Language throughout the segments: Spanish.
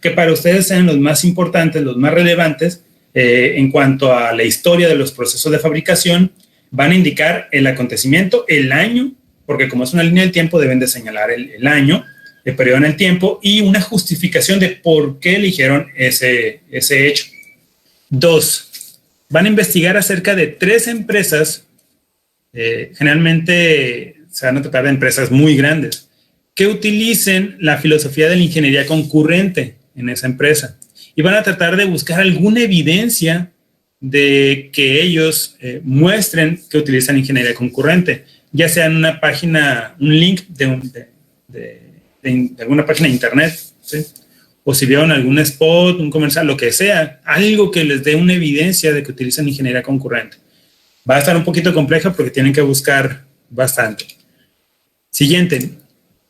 que para ustedes sean los más importantes, los más relevantes en cuanto a la historia de los procesos de fabricación. Van a indicar el acontecimiento, el año, porque como es una línea del tiempo deben de señalar el año, el periodo en el tiempo y una justificación de por qué eligieron ese hecho. 2, van a investigar acerca de 3 empresas, generalmente se van a tratar de empresas muy grandes, que utilicen la filosofía de la ingeniería concurrente en esa empresa. Y van a tratar de buscar alguna evidencia de que ellos muestren que utilizan ingeniería concurrente, ya sea en una página, un link de alguna página de internet, ¿sí? O si vieron algún spot, un comercial, lo que sea, algo que les dé una evidencia de que utilizan ingeniería concurrente. Va a estar un poquito complejo porque tienen que buscar bastante. Siguiente,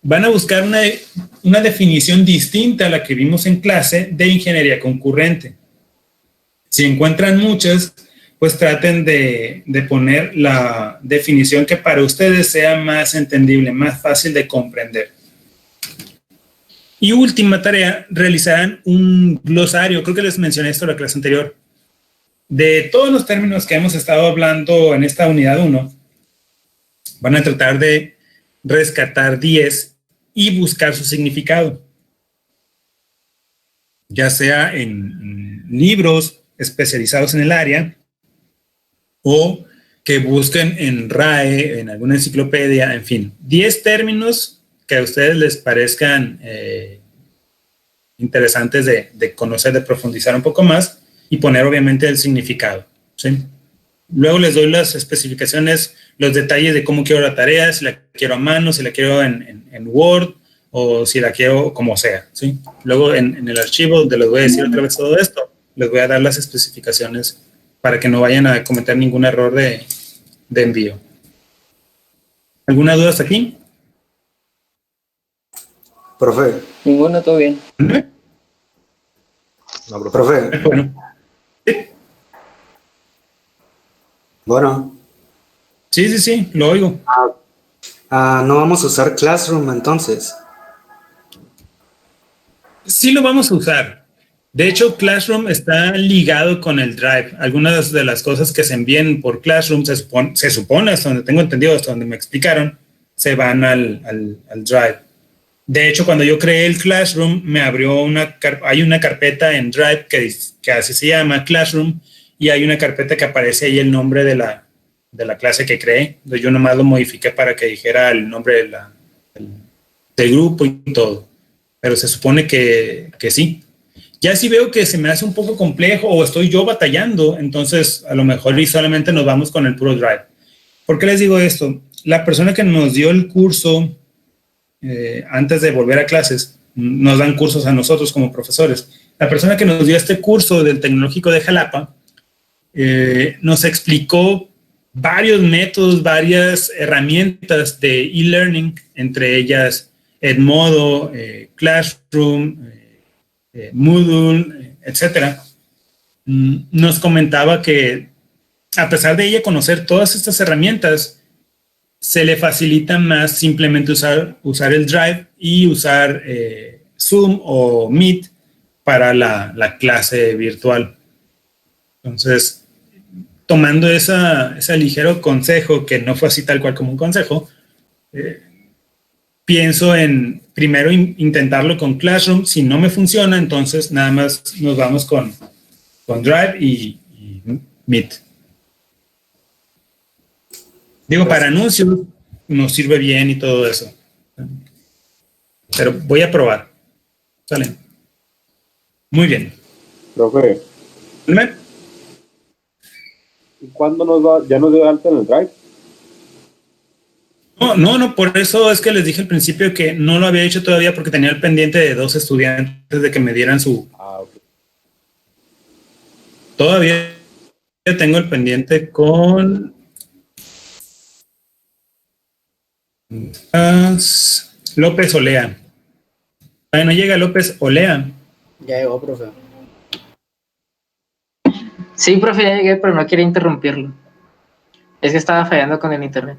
van a buscar una definición distinta a la que vimos en clase de ingeniería concurrente. Si encuentran muchas, pues traten de poner la definición que para ustedes sea más entendible, más fácil de comprender. Y última tarea, realizarán un glosario. Creo que les mencioné esto en la clase anterior. De todos los términos que hemos estado hablando en esta unidad 1, van a tratar de rescatar 10 y buscar su significado. Ya sea en libros especializados en el área o que busquen en RAE, en alguna enciclopedia, en fin. 10 términos que a ustedes les parezcan interesantes de conocer, de profundizar un poco más y poner obviamente el significado, ¿sí? Luego les doy las especificaciones, los detalles de cómo quiero la tarea, si la quiero a mano, si la quiero en Word o si la quiero como sea, ¿sí? Luego en el archivo donde les voy a decir otra vez todo esto, les voy a dar las especificaciones para que no vayan a cometer ningún error de envío. ¿Alguna duda hasta aquí? Profe. Ninguno, todo bien. No, profe. Bueno. ¿Sí? Bueno. Sí, lo oigo. No vamos a usar Classroom entonces. Sí lo vamos a usar. De hecho, Classroom está ligado con el Drive. Algunas de las cosas que se envíen por Classroom se supone, hasta donde tengo entendido, hasta donde me explicaron, se van al Drive. De hecho, cuando yo creé el Classroom, me abrió hay una carpeta en Drive que así se llama Classroom, y hay una carpeta que aparece ahí el nombre de la clase que creé. Entonces yo nomás lo modifiqué para que dijera el nombre del grupo y todo. Pero se supone que sí. Ya si veo que se me hace un poco complejo o estoy yo batallando, entonces a lo mejor y solamente nos vamos con el puro Drive. ¿Por qué les digo esto? La persona que nos dio el curso antes de volver a clases, nos dan cursos a nosotros como profesores. La persona que nos dio este curso del Tecnológico de Jalapa nos explicó varios métodos, varias herramientas de e-learning, entre ellas Edmodo, Classroom, Moodle, etcétera. Nos comentaba que a pesar de ella conocer todas estas herramientas, se le facilita más simplemente usar el Drive y usar Zoom o Meet para la clase virtual. Entonces, tomando ese ligero consejo, que no fue así tal cual como un consejo, pienso en primero intentarlo con Classroom. Si no me funciona, entonces nada más nos vamos con Drive y Meet. Digo, para anuncios nos sirve bien y todo eso. Pero voy a probar. ¿Sale? Muy bien. Profe. ¿Dime? ¿Y cuándo ya nos dio alta en el Drive? No, por eso es que les dije al principio que no lo había hecho todavía porque tenía el pendiente de 2 estudiantes de que me dieran su... Okay. Todavía tengo el pendiente con... López Olea. Todavía no llega López Olea. Ya llegó, profe. Sí, profe, ya llegué, pero no quería interrumpirlo. Es que estaba fallando con el internet.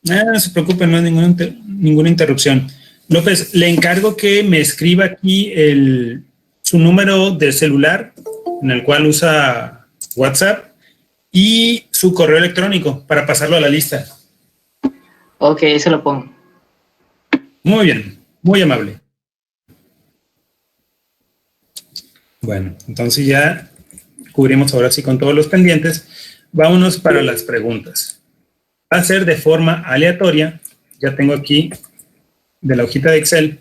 No se preocupen, no hay ninguna interrupción. López, le encargo que me escriba aquí su número de celular en el cual usa WhatsApp y su correo electrónico para pasarlo a la lista. Ok, se lo pongo. Muy bien, muy amable. Bueno, entonces ya cubrimos ahora sí con todos los pendientes. Vámonos para las preguntas. Va a ser de forma aleatoria. Ya tengo aquí de la hojita de Excel.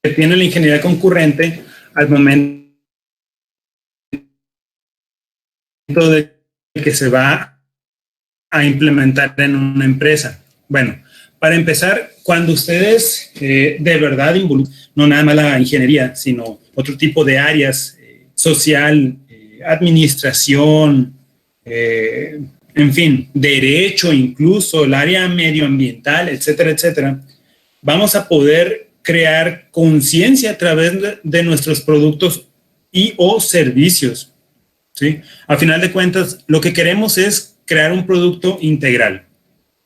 Que tiene la ingeniería concurrente al momento de que se va a implementar en una empresa. Bueno, para empezar, cuando ustedes de verdad involucran, no nada más la ingeniería, sino otro tipo de áreas, social, administración, en fin, derecho incluso, el área medioambiental, etcétera, etcétera, vamos a poder crear conciencia a través de nuestros productos y o servicios, ¿sí? A final de cuentas, lo que queremos es crear un producto integral,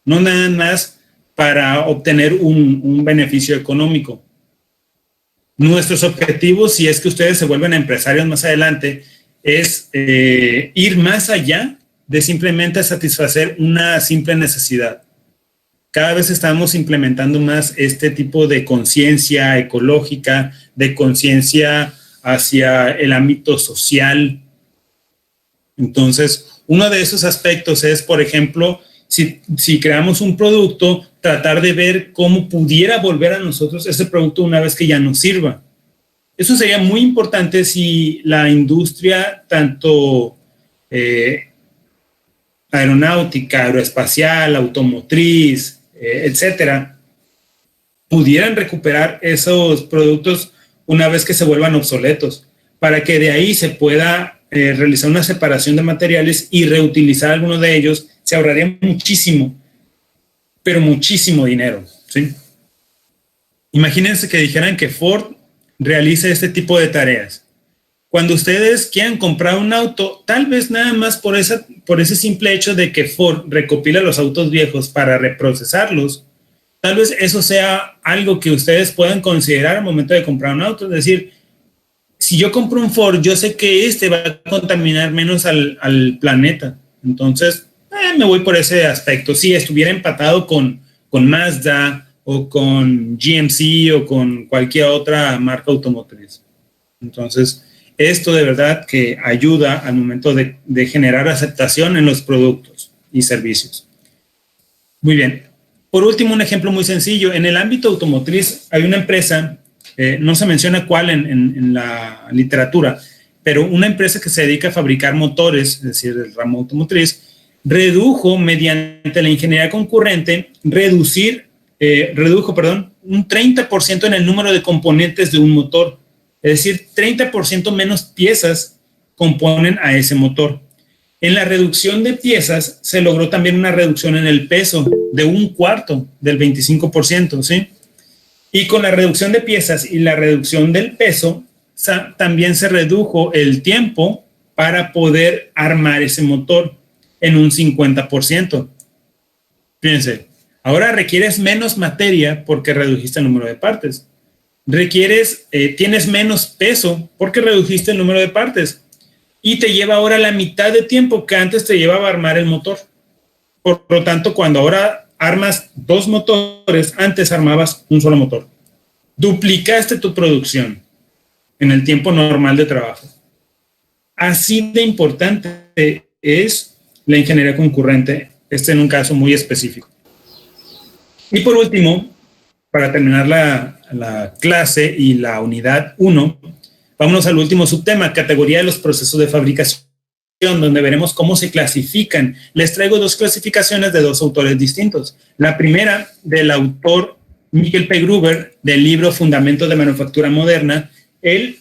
no nada más para obtener un beneficio económico. Nuestros objetivos, si es que ustedes se vuelven empresarios más adelante, es ir más allá de simplemente satisfacer una simple necesidad. Cada vez estamos implementando más este tipo de conciencia ecológica, de conciencia hacia el ámbito social. Entonces, uno de esos aspectos es, por ejemplo, si creamos un producto, tratar de ver cómo pudiera volver a nosotros ese producto una vez que ya nos sirva. Eso sería muy importante si la industria, tanto aeronáutica, aeroespacial, automotriz, etcétera, pudieran recuperar esos productos una vez que se vuelvan obsoletos, para que de ahí se pueda realizar una separación de materiales y reutilizar algunos de ellos. Se ahorraría muchísimo, pero muchísimo dinero, ¿sí? Imagínense que dijeran que Ford realice este tipo de tareas. Cuando ustedes quieran comprar un auto, tal vez nada más por ese simple hecho de que Ford recopila los autos viejos para reprocesarlos, tal vez eso sea algo que ustedes puedan considerar al momento de comprar un auto. Es decir, si yo compro un Ford, yo sé que este va a contaminar menos al planeta. Entonces, me voy por ese aspecto. Si estuviera empatado con Mazda o con GMC o con cualquier otra marca automotriz. Entonces, esto de verdad que ayuda al momento de generar aceptación en los productos y servicios. Muy bien. Por último, un ejemplo muy sencillo. En el ámbito automotriz hay una empresa, no se menciona cuál en la literatura, pero una empresa que se dedica a fabricar motores, es decir, el ramo automotriz, redujo mediante la ingeniería concurrente, redujo un 30% en el número de componentes de un motor. Es decir, 30% menos piezas componen a ese motor. En la reducción de piezas se logró también una reducción en el peso de un cuarto, del 25%, ¿sí? Y con la reducción de piezas y la reducción del peso, también se redujo el tiempo para poder armar ese motor en un 50%. Fíjense, ahora requieres menos materia porque redujiste el número de partes. Tienes menos peso porque redujiste el número de partes. Y te lleva ahora la mitad de tiempo que antes te llevaba a armar el motor. Por lo tanto, cuando ahora armas dos motores, antes armabas un solo motor. Duplicaste tu producción en el tiempo normal de trabajo. Así de importante es la ingeniería concurrente, en un caso muy específico. Y por último, para terminar la clase y la unidad 1, vámonos al último subtema, categoría de los procesos de fabricación, donde veremos cómo se clasifican. Les traigo dos clasificaciones de dos autores distintos. La primera, del autor Michael P. Gruber, del libro Fundamentos de Manufactura Moderna. Él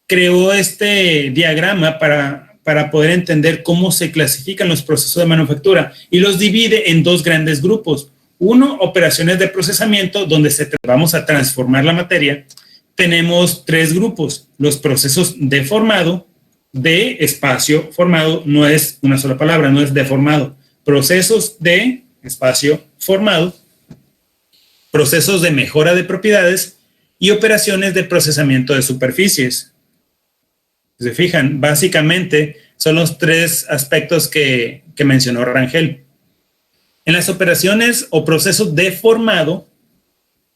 creó este diagrama para poder entender cómo se clasifican los procesos de manufactura y los divide en dos grandes grupos. Uno, operaciones de procesamiento, donde vamos a transformar la materia. Tenemos tres grupos: los procesos de formado, de espacio formado, no es una sola palabra, no es deformado. Procesos de espacio formado, procesos de mejora de propiedades y operaciones de procesamiento de superficies. Si se fijan, básicamente son los tres aspectos que mencionó Rangel. En las operaciones o procesos de formado,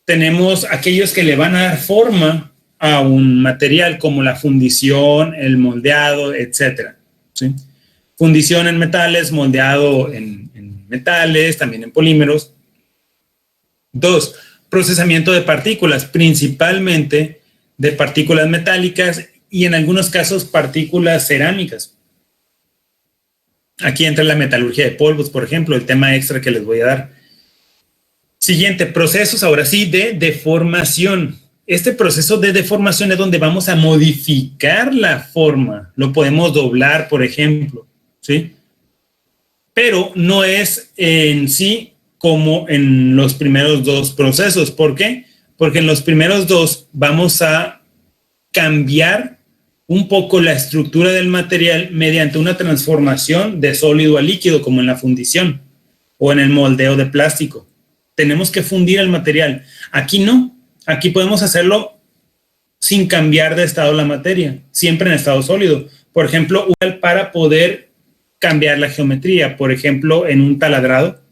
tenemos aquellos que le van a dar forma a un material, como la fundición, el moldeado, etc. ¿Sí? Fundición en metales, moldeado en metales, también en polímeros. 2, procesamiento de partículas, principalmente de partículas metálicas y en algunos casos partículas cerámicas. Aquí entra la metalurgia de polvos, por ejemplo, el tema extra que les voy a dar. Siguiente, procesos ahora sí de deformación. Este proceso de deformación es donde vamos a modificar la forma. Lo podemos doblar, por ejemplo, ¿sí? Pero no es en sí como en los primeros dos procesos. ¿Por qué? Porque en los primeros dos vamos a cambiar un poco la estructura del material mediante una transformación de sólido a líquido, como en la fundición o en el moldeo de plástico. Tenemos que fundir el material. Aquí no. Aquí podemos hacerlo sin cambiar de estado la materia, siempre en estado sólido. Por ejemplo, para poder cambiar la geometría, por ejemplo, en un taladrado,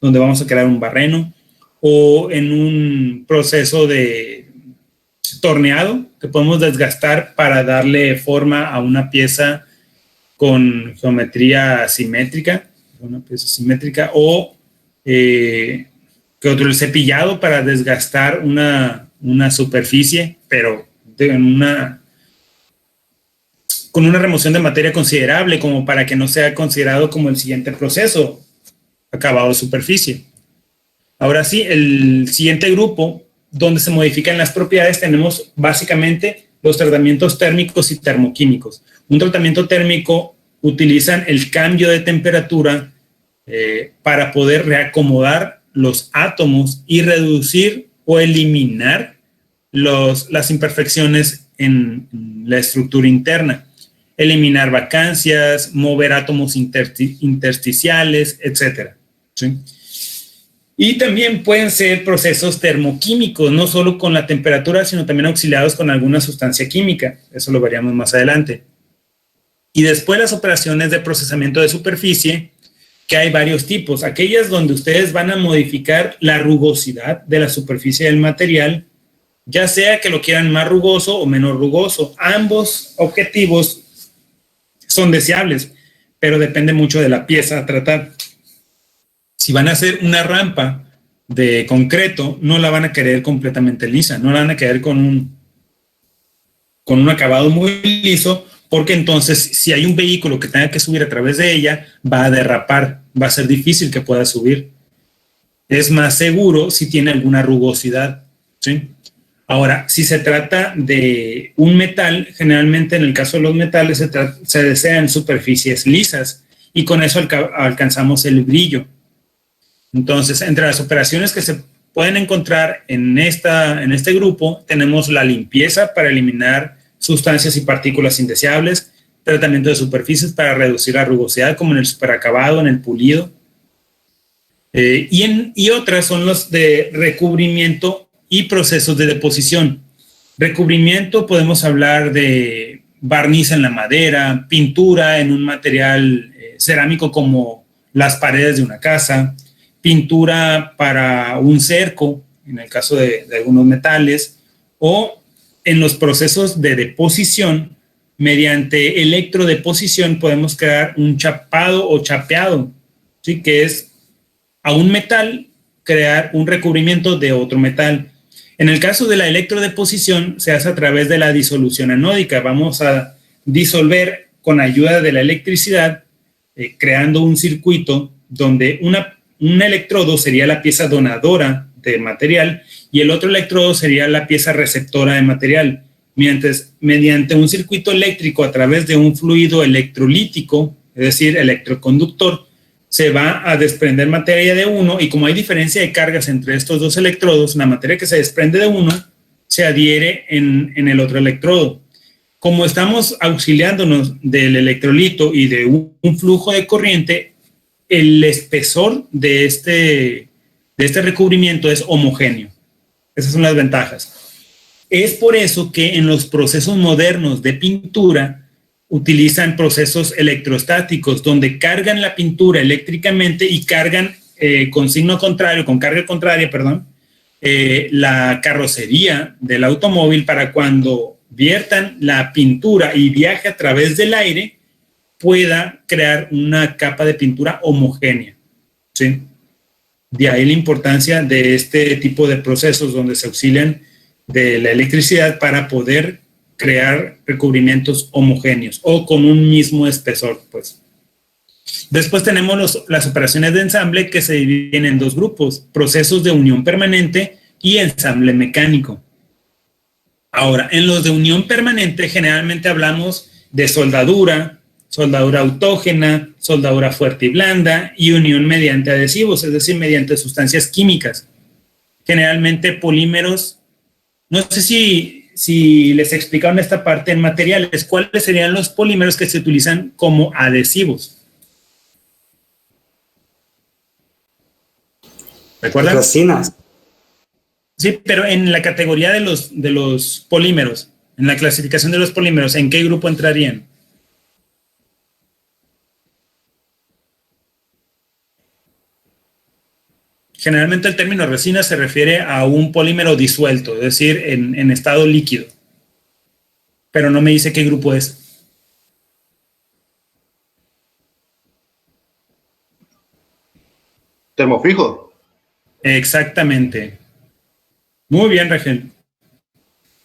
donde vamos a crear un barreno, o en un proceso de torneado que podemos desgastar para darle forma a una pieza con geometría simétrica, o que otro, el cepillado para desgastar una superficie, pero con una remoción de materia considerable, como para que no sea considerado como el siguiente proceso, acabado de superficie. Ahora sí, el siguiente grupo, donde se modifican las propiedades, tenemos básicamente los tratamientos térmicos y termoquímicos. Un tratamiento térmico utilizan el cambio de temperatura para poder reacomodar los átomos y reducir o eliminar las imperfecciones en la estructura interna, eliminar vacancias, mover átomos intersticiales, etc. ¿Sí? Y también pueden ser procesos termoquímicos, no solo con la temperatura, sino también auxiliados con alguna sustancia química. Eso lo veríamos más adelante. Y después las operaciones de procesamiento de superficie, que hay varios tipos. Aquellas donde ustedes van a modificar la rugosidad de la superficie del material, ya sea que lo quieran más rugoso o menos rugoso. Ambos objetivos son deseables, pero depende mucho de la pieza a tratar. Si van a hacer una rampa de concreto, no la van a querer completamente lisa, no la van a querer con un acabado muy liso, porque entonces si hay un vehículo que tenga que subir a través de ella, va a derrapar, va a ser difícil que pueda subir. Es más seguro si tiene alguna rugosidad, ¿sí? Ahora, si se trata de un metal, generalmente en el caso de los metales se desean superficies lisas y con eso alcanzamos el brillo. Entonces, entre las operaciones que se pueden encontrar en este grupo, tenemos la limpieza para eliminar sustancias y partículas indeseables, tratamiento de superficies para reducir la rugosidad, como en el superacabado, en el pulido. Y otras son los de recubrimiento y procesos de deposición. Recubrimiento, podemos hablar de barniz en la madera, pintura en un material cerámico como las paredes de una casa, pintura para un cerco, en el caso de algunos metales, o en los procesos de deposición, mediante electrodeposición podemos crear un chapado o chapeado, ¿sí? Que es a un metal crear un recubrimiento de otro metal. En el caso de la electrodeposición se hace a través de la disolución anódica. Vamos a disolver con ayuda de la electricidad, creando un circuito donde un electrodo sería la pieza donadora de material y el otro electrodo sería la pieza receptora de material. Mediante un circuito eléctrico a través de un fluido electrolítico, es decir, electroconductor, se va a desprender materia de uno y como hay diferencia de cargas entre estos dos electrodos, la materia que se desprende de uno se adhiere en el otro electrodo. como estamos auxiliándonos del electrolito y de un flujo de corriente, el espesor de este recubrimiento es homogéneo. Esas son las ventajas. Es por eso que en los procesos modernos de pintura utilizan procesos electrostáticos, donde cargan la pintura eléctricamente y cargan con carga contraria, la carrocería del automóvil, para cuando viertan la pintura y viaje a través del aire, pueda crear una capa de pintura homogénea, ¿sí? De ahí la importancia de este tipo de procesos donde se auxilian de la electricidad para poder crear recubrimientos homogéneos o con un mismo espesor, pues. Después tenemos las operaciones de ensamble, que se dividen en dos grupos: procesos de unión permanente y ensamble mecánico. Ahora, en los de unión permanente generalmente hablamos de soldadura autógena, soldadura fuerte y blanda, y unión mediante adhesivos, es decir, mediante sustancias químicas. Generalmente polímeros. No sé si les explicaron esta parte en materiales. ¿Cuáles serían los polímeros que se utilizan como adhesivos? ¿Recuerdan? Resinas. Sí, pero en la categoría de los polímeros, en la clasificación de los polímeros, ¿en qué grupo entrarían? Generalmente el término resina se refiere a un polímero disuelto, es decir, en estado líquido. Pero no me dice qué grupo es. Termofijo. Exactamente. Muy bien, Regel.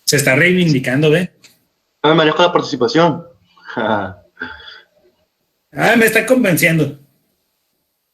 Se está reivindicando, ¿ve? Me manejo la participación. Me está convenciendo.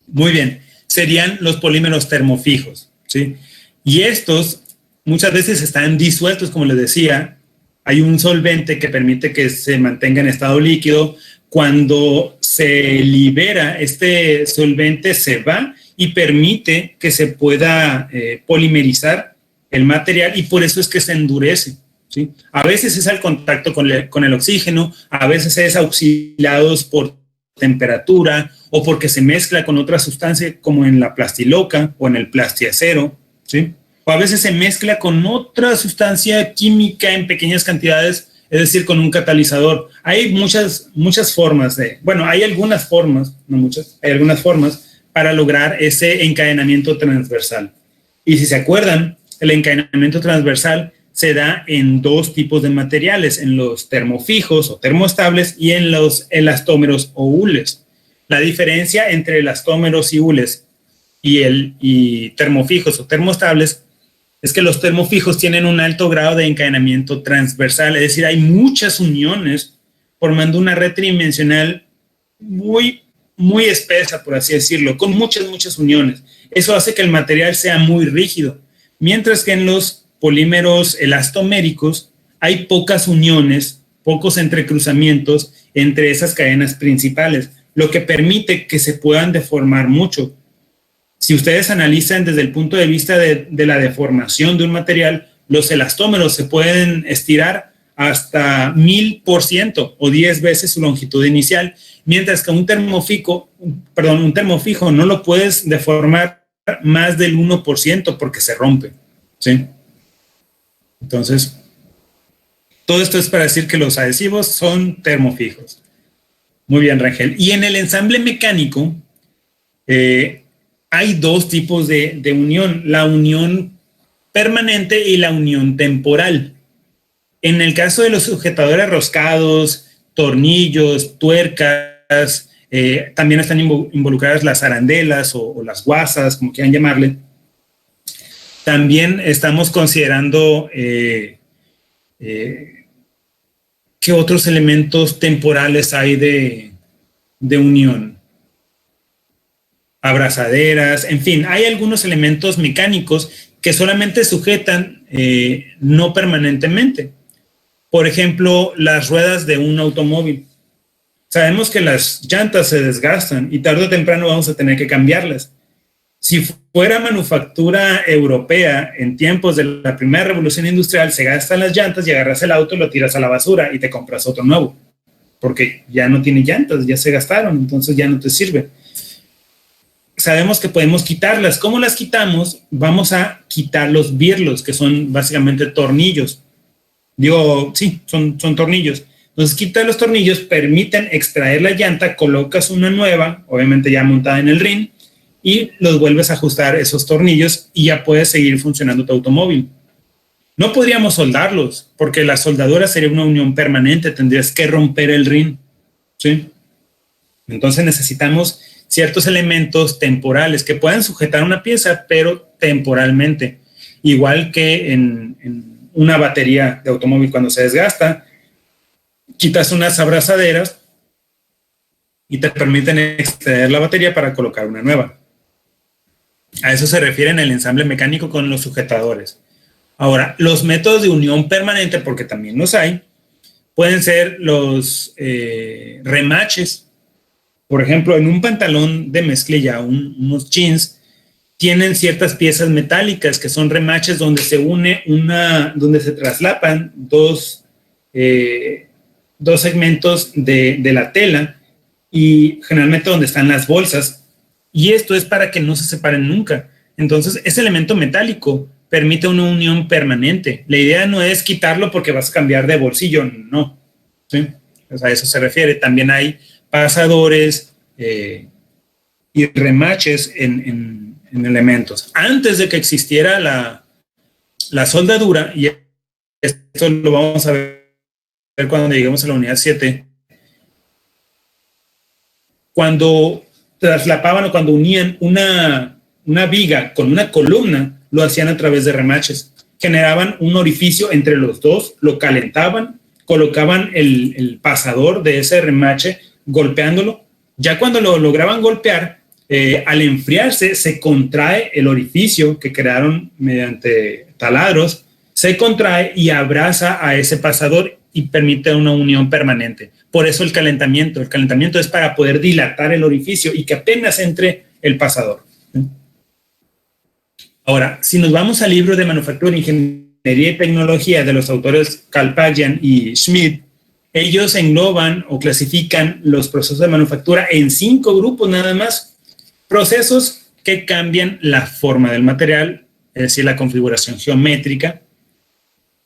Muy bien. Serían los polímeros termofijos, ¿sí? Y estos muchas veces están disueltos, como les decía. Hay un solvente que permite que se mantenga en estado líquido. Cuando se libera este solvente, se va y permite que se pueda polimerizar el material, y por eso es que se endurece, ¿sí? A veces es al contacto con el oxígeno, a veces es auxiliados por temperatura o porque se mezcla con otra sustancia, como en la plastiloca o en el plastiacero, ¿sí? O a veces se mezcla con otra sustancia química en pequeñas cantidades, es decir, con un catalizador. Hay muchas formas hay algunas formas, no muchas, hay algunas formas para lograr ese encadenamiento transversal. Y si se acuerdan, el encadenamiento transversal se da en dos tipos de materiales: en los termofijos o termoestables y en los elastómeros o hules. La diferencia entre elastómeros y hules y termofijos o termoestables es que los termofijos tienen un alto grado de encadenamiento transversal, es decir, hay muchas uniones formando una red tridimensional muy, muy espesa, por así decirlo, con muchas uniones. Eso hace que el material sea muy rígido, mientras que en los polímeros elastoméricos hay pocas uniones, pocos entrecruzamientos entre esas cadenas principales, lo que permite que se puedan deformar mucho. Si ustedes analizan desde el punto de vista de la deformación de un material, los elastómeros se pueden estirar hasta 1000% o 10 veces su longitud inicial, mientras que un termofijo no lo puedes deformar más del 1% porque se rompe, ¿sí? Entonces, todo esto es para decir que los adhesivos son termofijos. Muy bien, Rangel. Y en el ensamble mecánico hay dos tipos de unión: la unión permanente y la unión temporal. En el caso de los sujetadores roscados, tornillos, tuercas, también están involucradas las arandelas o las guasas, como quieran llamarle. También estamos considerando ¿qué otros elementos temporales hay de unión? Abrazaderas, en fin, hay algunos elementos mecánicos que solamente sujetan no permanentemente. Por ejemplo, las ruedas de un automóvil. Sabemos que las llantas se desgastan y tarde o temprano vamos a tener que cambiarlas. Si fuera manufactura europea en tiempos de la primera revolución industrial, se gastan las llantas y agarras el auto y lo tiras a la basura y te compras otro nuevo, porque ya no tiene llantas, ya se gastaron, entonces ya no te sirve. Sabemos que podemos quitarlas. ¿Cómo las quitamos? Vamos a quitar los birlos, que son básicamente tornillos. Son tornillos. Entonces, quitas los tornillos, permiten extraer la llanta, colocas una nueva, obviamente ya montada en el rin, y los vuelves a ajustar esos tornillos y ya puedes seguir funcionando tu automóvil. No podríamos soldarlos, porque la soldadura sería una unión permanente, tendrías que romper el rin, ¿sí? Entonces necesitamos ciertos elementos temporales que puedan sujetar una pieza, pero temporalmente. Igual que en una batería de automóvil cuando se desgasta, quitas unas abrazaderas y te permiten extraer la batería para colocar una nueva. A eso se refiere en el ensamble mecánico con los sujetadores. Ahora, los métodos de unión permanente, porque también los hay, pueden ser los remaches. Por ejemplo, en un pantalón de mezclilla, unos jeans, tienen ciertas piezas metálicas que son remaches donde se une donde se traslapan dos segmentos de la tela y generalmente donde están las bolsas. Y esto es para que no se separen nunca. Entonces, ese elemento metálico permite una unión permanente. La idea no es quitarlo porque vas a cambiar de bolsillo, no. ¿Sí? Pues a eso se refiere. También hay pasadores y remaches en elementos. Antes de que existiera la soldadura, y esto lo vamos a ver cuando lleguemos a la unidad 7, cuando traslapaban o cuando unían una viga con una columna, lo hacían a través de remaches. Generaban un orificio entre los dos, lo calentaban, colocaban el pasador de ese remache golpeándolo. Ya cuando lo lograban golpear, al enfriarse se contrae el orificio que crearon mediante taladros, se contrae y abraza a ese pasador y permite una unión permanente. Por eso el calentamiento es para poder dilatar el orificio y que apenas entre el pasador. Ahora, si nos vamos al libro de Manufactura, Ingeniería y Tecnología de los autores Kalpagyan y Schmidt, ellos engloban o clasifican los procesos de manufactura en 5 grupos nada más. Procesos que cambian la forma del material, es decir, la configuración geométrica.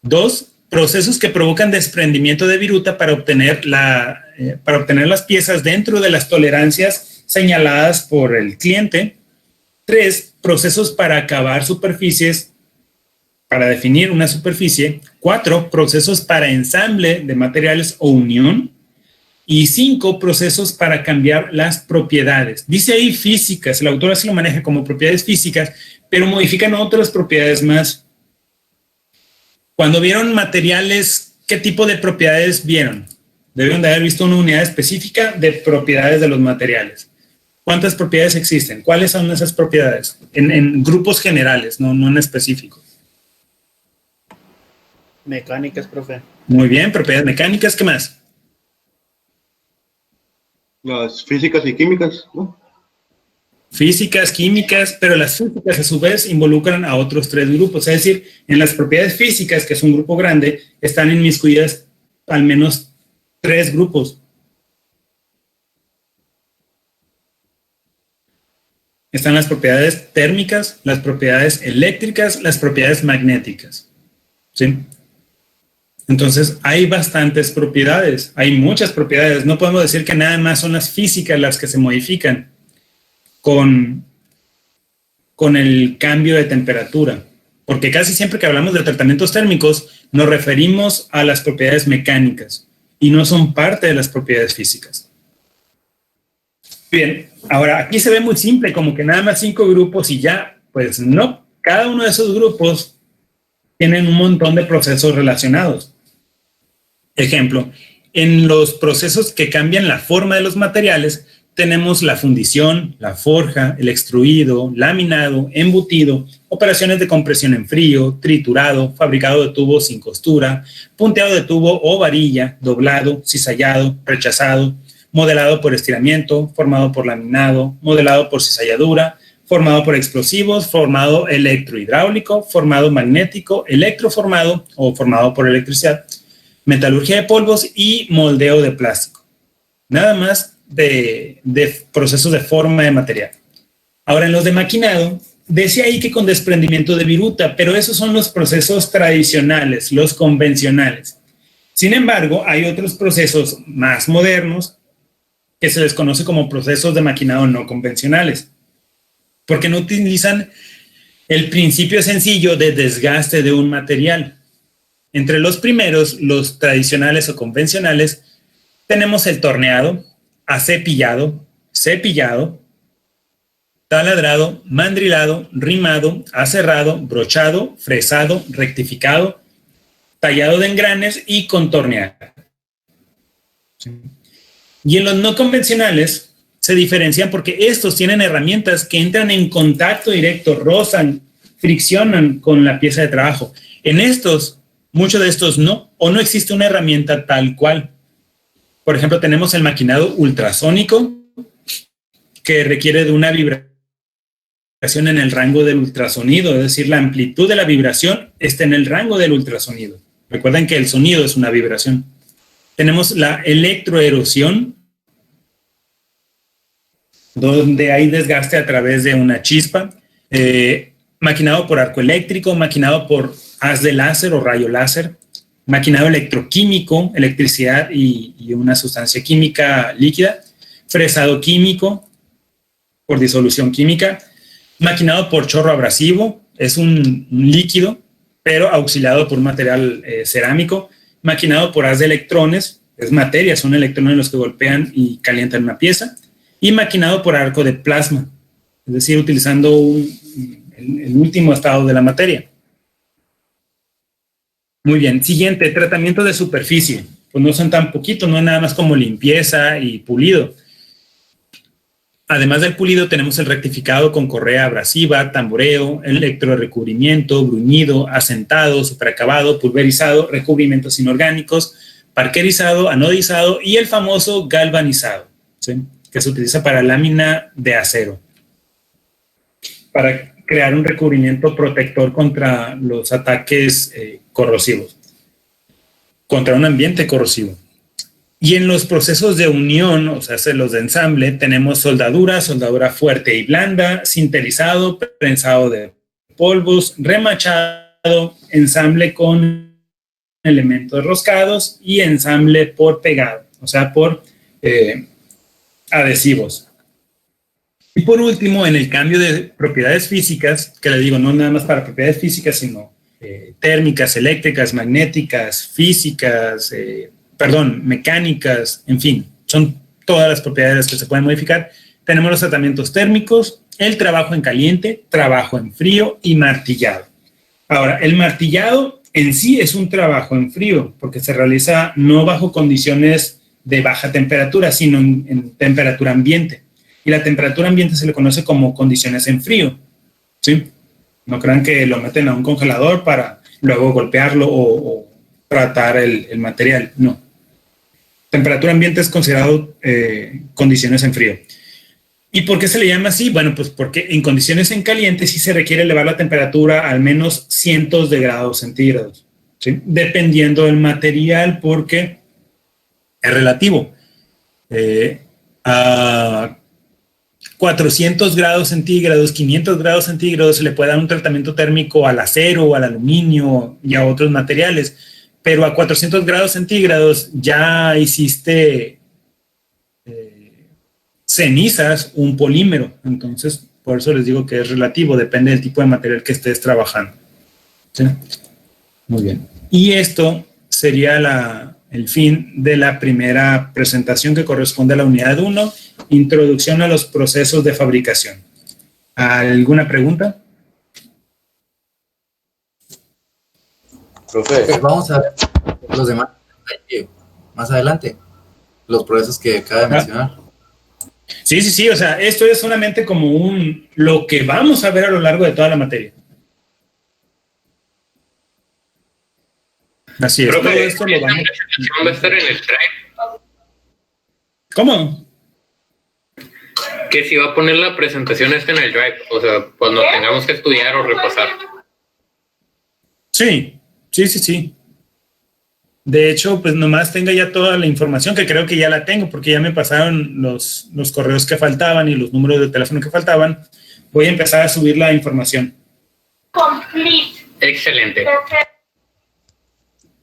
2, procesos que provocan desprendimiento de viruta para obtener las piezas dentro de las tolerancias señaladas por el cliente. 3, procesos para acabar superficies, para definir una superficie. 4, procesos para ensamble de materiales o unión. Y 5, procesos para cambiar las propiedades. Dice ahí físicas, el autor así lo maneja como propiedades físicas, pero modifican otras propiedades más. Cuando vieron materiales, ¿qué tipo de propiedades vieron? Debieron de haber visto una unidad específica de propiedades de los materiales. ¿Cuántas propiedades existen? ¿Cuáles son esas propiedades? En grupos generales, no en específico. Mecánicas, profe. Muy bien, propiedades mecánicas, ¿qué más? Las físicas y químicas, ¿no? Físicas, químicas, pero las físicas a su vez involucran a otros 3 grupos. Es decir, en las propiedades físicas, que es un grupo grande, están inmiscuidas al menos 3 grupos. Están las propiedades térmicas, las propiedades eléctricas, las propiedades magnéticas. ¿Sí? Entonces, hay bastantes propiedades, hay muchas propiedades. No podemos decir que nada más son las físicas las que se modifican con el cambio de temperatura. Porque casi siempre que hablamos de tratamientos térmicos, nos referimos a las propiedades mecánicas y no son parte de las propiedades físicas. Bien, ahora aquí se ve muy simple, como que nada más 5 grupos y ya. Pues no, cada uno de esos grupos tienen un montón de procesos relacionados. Ejemplo, en los procesos que cambian la forma de los materiales, tenemos la fundición, la forja, el extruido, laminado, embutido, operaciones de compresión en frío, triturado, fabricado de tubo sin costura, punteado de tubo o varilla, doblado, cizallado, rechazado, modelado por estiramiento, formado por laminado, modelado por cizalladura, formado por explosivos, formado electrohidráulico, formado magnético, electroformado o formado por electricidad, metalurgia de polvos y moldeo de plástico. Nada más de procesos de forma de material. Ahora, en los de maquinado, decía ahí que con desprendimiento de viruta, pero esos son los procesos tradicionales, los convencionales. Sin embargo, hay otros procesos más modernos que se les conoce como procesos de maquinado no convencionales, porque no utilizan el principio sencillo de desgaste de un material. Entre los primeros, los tradicionales o convencionales, tenemos el torneado, acepillado, cepillado, taladrado, mandrilado, rimado, aserrado, brochado, fresado, rectificado, tallado de engranes y contorneado. Y en los no convencionales se diferencian porque estos tienen herramientas que entran en contacto directo, rozan, friccionan con la pieza de trabajo. En estos, muchos de estos no, o no existe una herramienta tal cual. Por ejemplo, tenemos el maquinado ultrasónico, que requiere de una vibración en el rango del ultrasonido, es decir, la amplitud de la vibración está en el rango del ultrasonido. Recuerden que el sonido es una vibración. Tenemos la electroerosión, donde hay desgaste a través de una chispa, maquinado por arco eléctrico, maquinado por haz de láser o rayo láser, maquinado electroquímico, electricidad y una sustancia química líquida, fresado químico por disolución química, maquinado por chorro abrasivo, es un líquido, pero auxiliado por un material cerámico, maquinado por haz de electrones, es materia, son electrones los que golpean y calientan una pieza, y maquinado por arco de plasma, es decir, utilizando el último estado de la materia. Muy bien, siguiente, tratamiento de superficie. Pues no son tan poquitos, no es nada más como limpieza y pulido. Además del pulido, tenemos el rectificado con correa abrasiva, tamboreo, electrorecubrimiento, bruñido, asentado, superacabado, pulverizado, recubrimientos inorgánicos, parquerizado, anodizado y el famoso galvanizado, ¿sí?, que se utiliza para lámina de acero, para crear un recubrimiento protector contra los ataques corrosivos, contra un ambiente corrosivo. Y en los procesos de unión, o sea, los de ensamble, tenemos soldadura, soldadura fuerte y blanda, sinterizado, prensado de polvos, remachado, ensamble con elementos roscados y ensamble por pegado, o sea, por adhesivos. Y por último, en el cambio de propiedades físicas, que le digo, no nada más para propiedades físicas, sino térmicas, eléctricas, magnéticas, físicas, mecánicas, en fin, son todas las propiedades que se pueden modificar. Tenemos los tratamientos térmicos, el trabajo en caliente, trabajo en frío y martillado. Ahora, el martillado en sí es un trabajo en frío, porque se realiza no bajo condiciones de baja temperatura, sino en temperatura ambiente. Y la temperatura ambiente se le conoce como condiciones en frío, ¿sí? No crean que lo meten a un congelador para luego golpearlo o tratar el material, no. Temperatura ambiente es considerado condiciones en frío. ¿Y por qué se le llama así? Bueno, pues porque en condiciones en caliente sí se requiere elevar la temperatura al menos cientos de grados centígrados, ¿sí?, dependiendo del material, porque es relativo. A 400 grados centígrados, 500 grados centígrados se le puede dar un tratamiento térmico al acero, al aluminio y a otros materiales, pero a 400 grados centígrados ya hiciste cenizas, un polímero. Entonces, por eso les digo que es relativo, depende del tipo de material que estés trabajando, ¿sí? Muy bien. Y esto sería el fin de la primera presentación, que corresponde a la unidad 1, introducción a los procesos de fabricación. ¿Alguna pregunta? Profe, vamos a ver los demás más adelante, los procesos que acaba de mencionar. Sí, o sea, esto es solamente como lo que vamos a ver a lo largo de toda la materia. Así es. Profe, Todo esto lo vamos... va a estar en el Drive. ¿Cómo? Que si va a poner la presentación esta en el Drive, o sea, cuando tengamos que estudiar o repasar. Sí. De hecho, pues nomás tenga ya toda la información, que creo que ya la tengo, porque ya me pasaron los correos que faltaban y los números de teléfono que faltaban. Voy a empezar a subir la información. Excelente.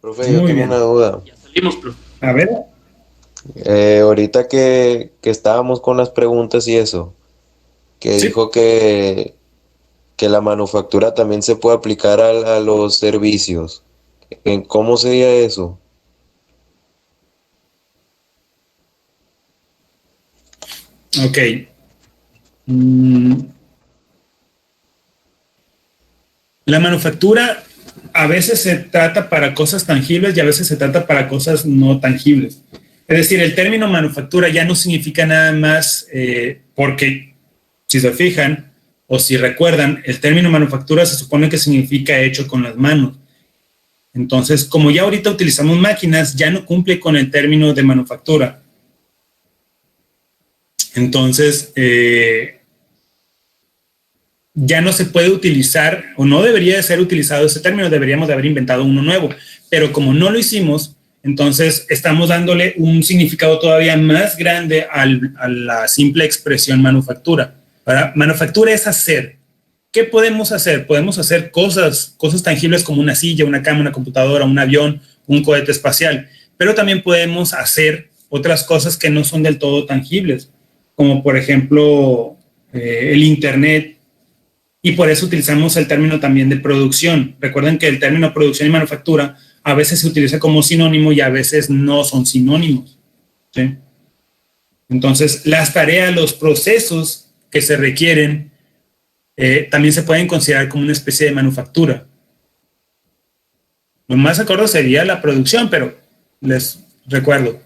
Profe, Muy yo tengo bien. una duda. Ya salimos, profe. A ver. Ahorita que estábamos con las preguntas y eso, que Sí. dijo que la manufactura también se puede aplicar a los servicios. ¿Cómo sería eso? Ok. La manufactura a veces se trata para cosas tangibles y a veces se trata para cosas no tangibles. Es decir, el término manufactura ya no significa nada más porque, si se fijan o si recuerdan, el término manufactura se supone que significa hecho con las manos. Entonces, como ya ahorita utilizamos máquinas, ya no cumple con el término de manufactura. Entonces, ya no se puede utilizar o no debería de ser utilizado ese término, deberíamos de haber inventado uno nuevo. Pero como no lo hicimos, entonces estamos dándole un significado todavía más grande a la simple expresión manufactura. ¿Verdad? Manufactura es hacer. ¿Qué podemos hacer? Podemos hacer cosas tangibles como una silla, una cama, una computadora, un avión, un cohete espacial, pero también podemos hacer otras cosas que no son del todo tangibles, como por ejemplo el Internet, y por eso utilizamos el término también de producción. Recuerden que el término producción y manufactura a veces se utiliza como sinónimo y a veces no son sinónimos, ¿sí? Entonces, las tareas, los procesos que se requieren también se pueden considerar como una especie de manufactura. Lo más acorde sería la producción, pero les recuerdo,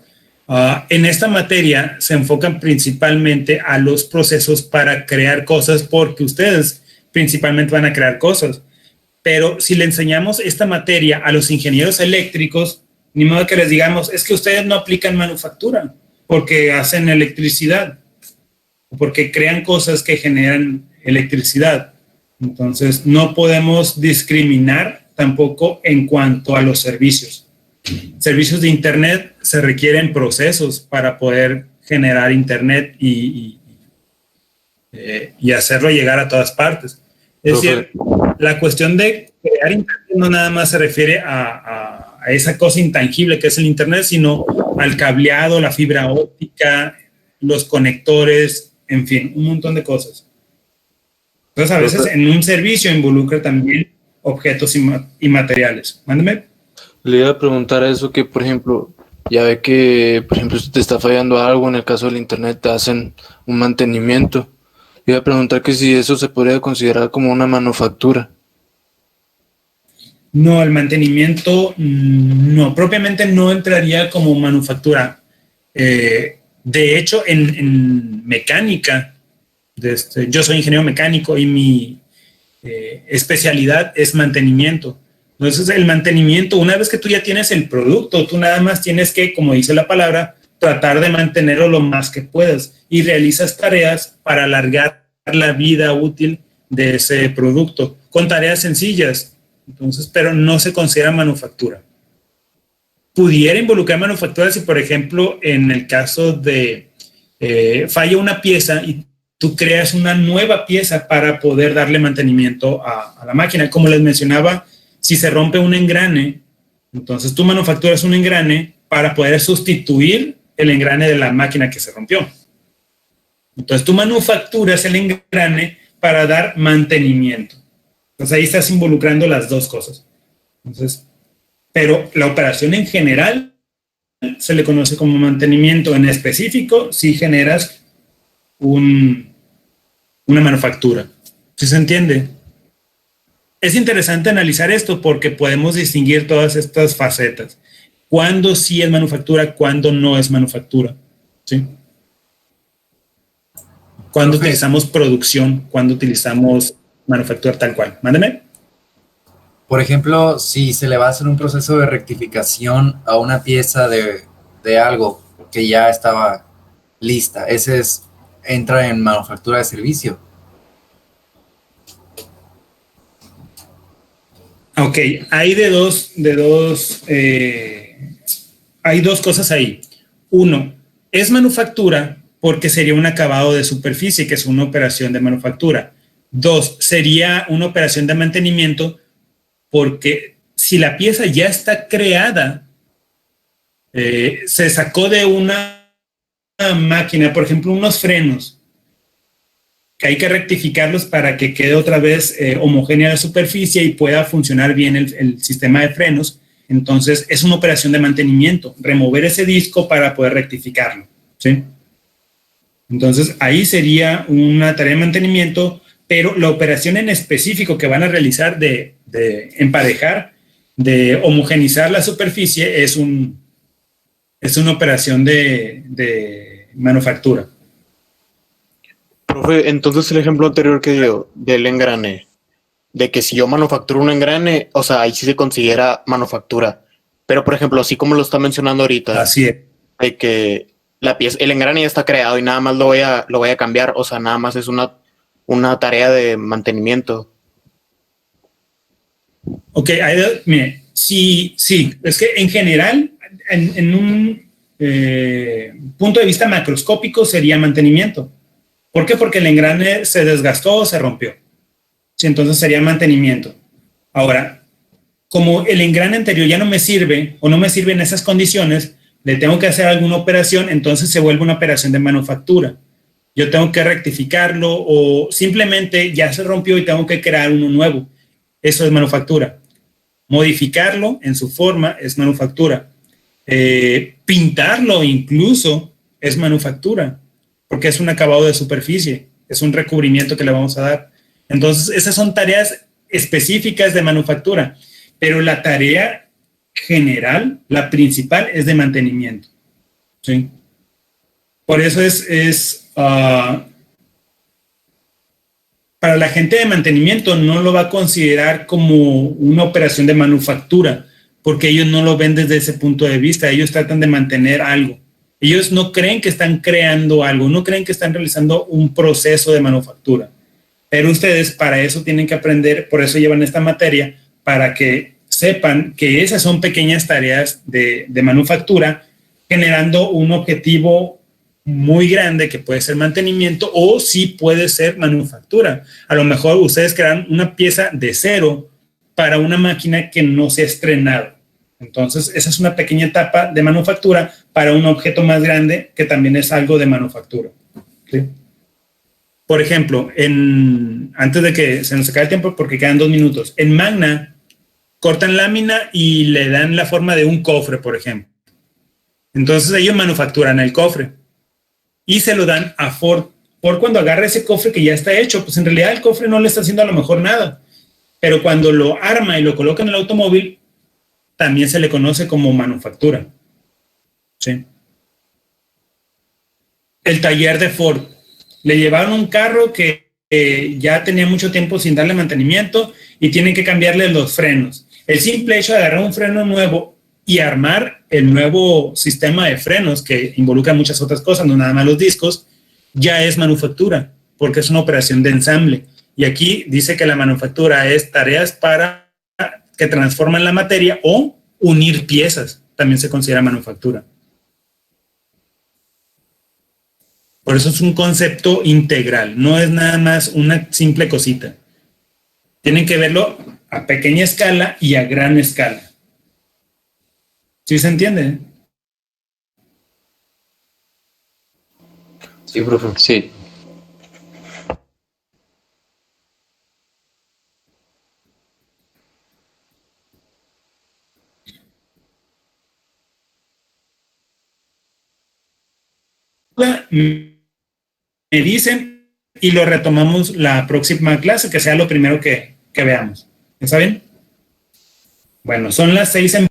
en esta materia se enfocan principalmente a los procesos para crear cosas, porque ustedes principalmente van a crear cosas. Pero si le enseñamos esta materia a los ingenieros eléctricos, ni modo que les digamos, es que ustedes no aplican manufactura, porque hacen electricidad, porque crean cosas que generan electricidad. Entonces, no podemos discriminar tampoco en cuanto a los servicios. Servicios de Internet se requieren procesos para poder generar Internet y hacerlo llegar a todas partes. Es decir, la cuestión de crear Internet no nada más se refiere a esa cosa intangible que es el Internet, sino al cableado, la fibra óptica, los conectores, en fin, un montón de cosas. Entonces, a veces en un servicio involucra también objetos y materiales. Mándeme. Le iba a preguntar eso que, por ejemplo, ya ve que, por ejemplo, si te está fallando algo, en el caso del Internet te hacen un mantenimiento. Le iba a preguntar que si eso se podría considerar como una manufactura. No, el mantenimiento no, propiamente no entraría como manufactura. De hecho, en mecánica, yo soy ingeniero mecánico y mi especialidad es mantenimiento. Entonces, el mantenimiento, una vez que tú ya tienes el producto, tú nada más tienes que, como dice la palabra, tratar de mantenerlo lo más que puedas y realizas tareas para alargar la vida útil de ese producto con tareas sencillas. Entonces, pero no se considera manufactura. Pudiera involucrar manufactura si, por ejemplo, en el caso de falla una pieza y tú creas una nueva pieza para poder darle mantenimiento a la máquina. Como les mencionaba, si se rompe un engrane, entonces tú manufacturas un engrane para poder sustituir el engrane de la máquina que se rompió. Entonces tú manufacturas el engrane para dar mantenimiento. Entonces ahí estás involucrando las dos cosas. Entonces, pero la operación en general se le conoce como mantenimiento. En específico, si generas una manufactura. ¿Sí se entiende? Es interesante analizar esto porque podemos distinguir todas estas facetas. Cuándo sí es manufactura, cuándo no es manufactura. ¿Sí? Cuándo utilizamos producción, cuándo utilizamos manufactura tal cual. Mándeme. Por ejemplo, si se le va a hacer un proceso de rectificación a una pieza de algo que ya estaba lista, ese es entra en manufactura de servicio. Ok, hay hay dos cosas ahí. Uno, es manufactura porque sería un acabado de superficie, que es una operación de manufactura. Dos, sería una operación de mantenimiento porque si la pieza ya está creada, se sacó de una máquina, por ejemplo, unos frenos, que hay que rectificarlos para que quede otra vez homogénea la superficie y pueda funcionar bien el sistema de frenos. Entonces, es una operación de mantenimiento, remover ese disco para poder rectificarlo, ¿sí? Entonces, ahí sería una tarea de mantenimiento, pero la operación en específico que van a realizar de emparejar, de homogenizar la superficie, es una operación de manufactura. Profe, entonces el ejemplo anterior que dio del engrane, de que si yo manufacturo un engrane, o sea, ahí sí se considera manufactura. Pero, por ejemplo, así como lo está mencionando ahorita, Así es. de que la pieza, el engrane ya está creado y nada más lo voy a cambiar, o sea, nada más es una tarea de mantenimiento. Ok, mire, sí, es que en general, en un punto de vista macroscópico sería mantenimiento. ¿Por qué? Porque el engrane se desgastó o se rompió. Sí, entonces sería mantenimiento. Ahora, como el engrane anterior ya no me sirve o no me sirve en esas condiciones, le tengo que hacer alguna operación, entonces se vuelve una operación de manufactura. Yo tengo que rectificarlo o simplemente ya se rompió y tengo que crear uno nuevo. Eso es manufactura. Modificarlo en su forma es manufactura. Pintarlo incluso es manufactura, porque es un acabado de superficie, es un recubrimiento que le vamos a dar. Entonces, esas son tareas específicas de manufactura, pero la tarea general, la principal, es de mantenimiento, ¿sí? Por eso para la gente de mantenimiento no lo va a considerar como una operación de manufactura, porque ellos no lo ven desde ese punto de vista. Ellos tratan de mantener algo. Ellos no creen que están creando algo, no creen que están realizando un proceso de manufactura. Pero ustedes para eso tienen que aprender, por eso llevan esta materia, para que sepan que esas son pequeñas tareas de manufactura, generando un objetivo muy grande que puede ser mantenimiento o sí puede ser manufactura. A lo mejor ustedes crean una pieza de cero para una máquina que no se ha estrenado. Entonces, esa es una pequeña etapa de manufactura para un objeto más grande que también es algo de manufactura, ¿sí? Por ejemplo, antes de que se nos acabe el tiempo, porque quedan 2 minutos, en Magna cortan lámina y le dan la forma de un cofre, por ejemplo. Entonces, ellos manufacturan el cofre y se lo dan a Ford. Ford, cuando agarra ese cofre que ya está hecho, pues en realidad el cofre no le está haciendo a lo mejor nada, pero cuando lo arma y lo coloca en el automóvil, también se le conoce como manufactura, ¿sí? El taller de Ford. Le llevaron un carro que ya tenía mucho tiempo sin darle mantenimiento y tienen que cambiarle los frenos. El simple hecho de agarrar un freno nuevo y armar el nuevo sistema de frenos, que involucra muchas otras cosas, no nada más los discos, ya es manufactura, porque es una operación de ensamble. Y aquí dice que la manufactura es tareas que transforman la materia o unir piezas, también se considera manufactura. Por eso es un concepto integral, no es nada más una simple cosita. Tienen que verlo a pequeña escala y a gran escala. ¿Sí se entiende? Sí, profe. Sí. Me dicen y lo retomamos la próxima clase, que sea lo primero que veamos. ¿Está bien? Bueno, son las 6 en